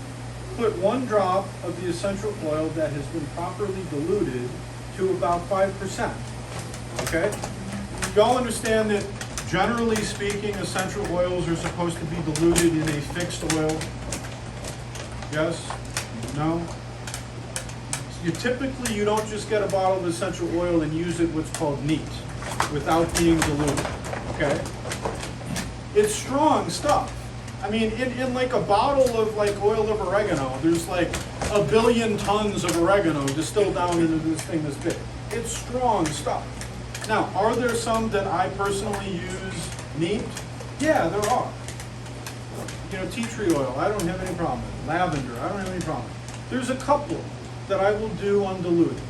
put 1 drop of the essential oil that has been properly diluted to about 5%. Okay? You all understand that generally speaking, essential oils are supposed to be diluted in a fixed oil? Yes? No? You don't just get a bottle of essential oil and use it what's called neat, without being diluted. Okay? It's strong stuff. I mean, in like a bottle of like oil of oregano, there's like 1 billion tons of oregano distilled down into this thing this big. It's strong stuff. Now, are there some that I personally use neat? Yeah, there are. You know, tea tree oil, I don't have any problem with. Lavender, I don't have any problem with. There's a couple that I will do undiluted.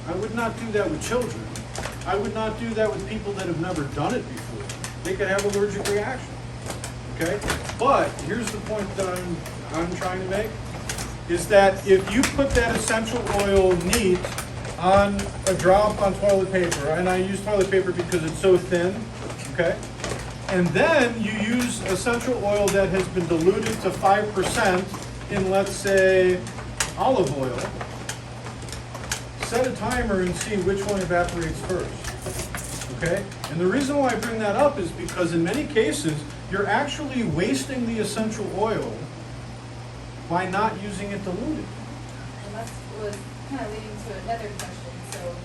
I would not do that with children. I would not do that with people that have never done it before. They could have allergic reaction. Okay? But here's the point that I'm trying to make, is that if you put that essential oil neat on a drop on toilet paper, and I use toilet paper because it's so thin, okay? And then you use essential oil that has been diluted to 5% in, let's say, olive oil, set a timer and see which one evaporates first, okay? And the reason why I bring that up is because in many cases, you're actually wasting the essential oil by not using it diluted. And that was kind of leading to another question. So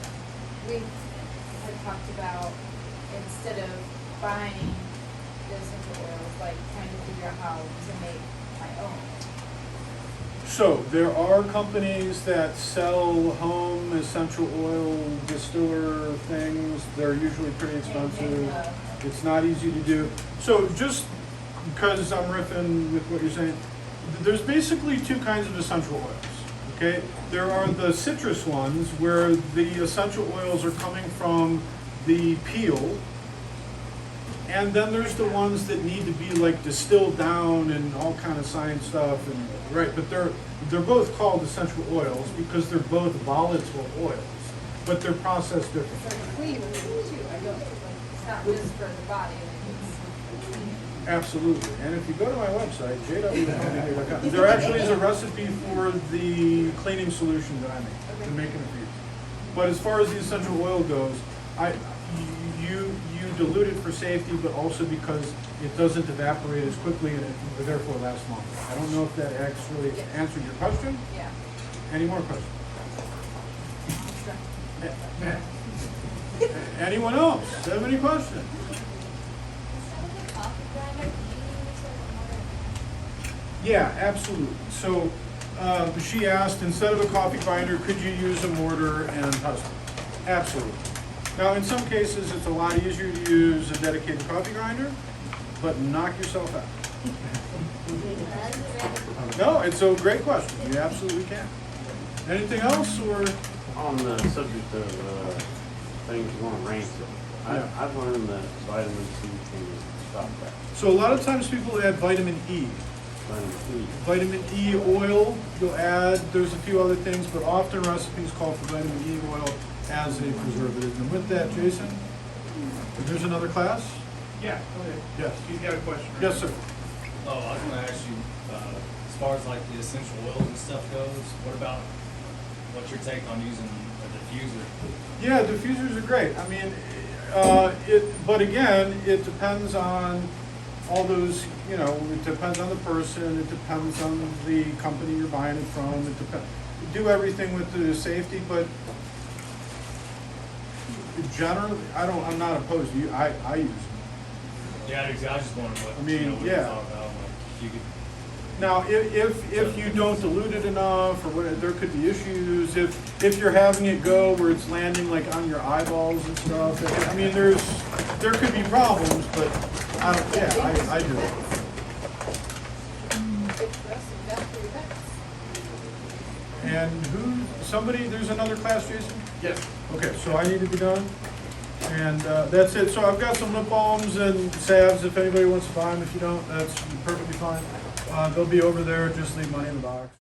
we had talked about, instead of buying the essential oils, like trying to figure out how to make my own. So there are companies that sell home essential oil distiller things. They're usually pretty expensive. It's not easy to do. So just because I'm riffing with what you're saying, there's basically two kinds of essential oils, okay? There are the citrus ones where the essential oils are coming from the peel, and then there's the ones that need to be like distilled down and all kind of science stuff, and right, but they're both called essential oils because they're both volatile oils, but they're processed differently. So clean too, I don't, like, it's not just for the body, it's clean. Absolutely, and if you go to my website, jw.com, there actually is a recipe for the cleaning solution that I make, to make an infused. But as far as the essential oil goes, you dilute it for safety, but also because it doesn't evaporate as quickly and it therefore lasts longer. I don't know if that actually answered your question. Yeah. Any more questions? Anyone else have any questions? Yeah, absolutely. So she asked, instead of a coffee grinder, could you use a mortar and pestle? Absolutely. Now, in some cases, it's a lot easier to use a dedicated coffee grinder, but knock yourself out. No, it's a great question. You absolutely can. Anything else, or? On the subject of things going rancid, I've learned that vitamin C can stop that. So a lot of times people add vitamin E. Vitamin E oil, you'll add, there's a few other things, but often recipes call for vitamin E oil as a preservative. And with that, Jason, there's another class? Yeah, go ahead. Yes. He's got a question. Right? Yes, sir. Oh, I was gonna ask you, as far as like the essential oils and stuff goes, what about, what's your take on using a diffuser? Yeah, diffusers are great. I mean, but again, it depends on all those, you know, it depends on the person, it depends on the company you're buying it from, it depends. Do everything with the safety, but generally, I'm not opposed to you. I use them. Yeah, I was just wondering what, I mean, you know, what you yeah. thought about, like, if you could. Now, if you don't dilute it enough, or what, there could be issues. If you're having it go where it's landing like on your eyeballs and stuff, I mean, there could be problems, but I do it. And there's another class, Jason? Yes. Okay, so I need to be done. And that's it. So I've got some lip balms and salves if anybody wants to buy them. If you don't, that's perfectly fine. They'll be over there. Just leave money in the box.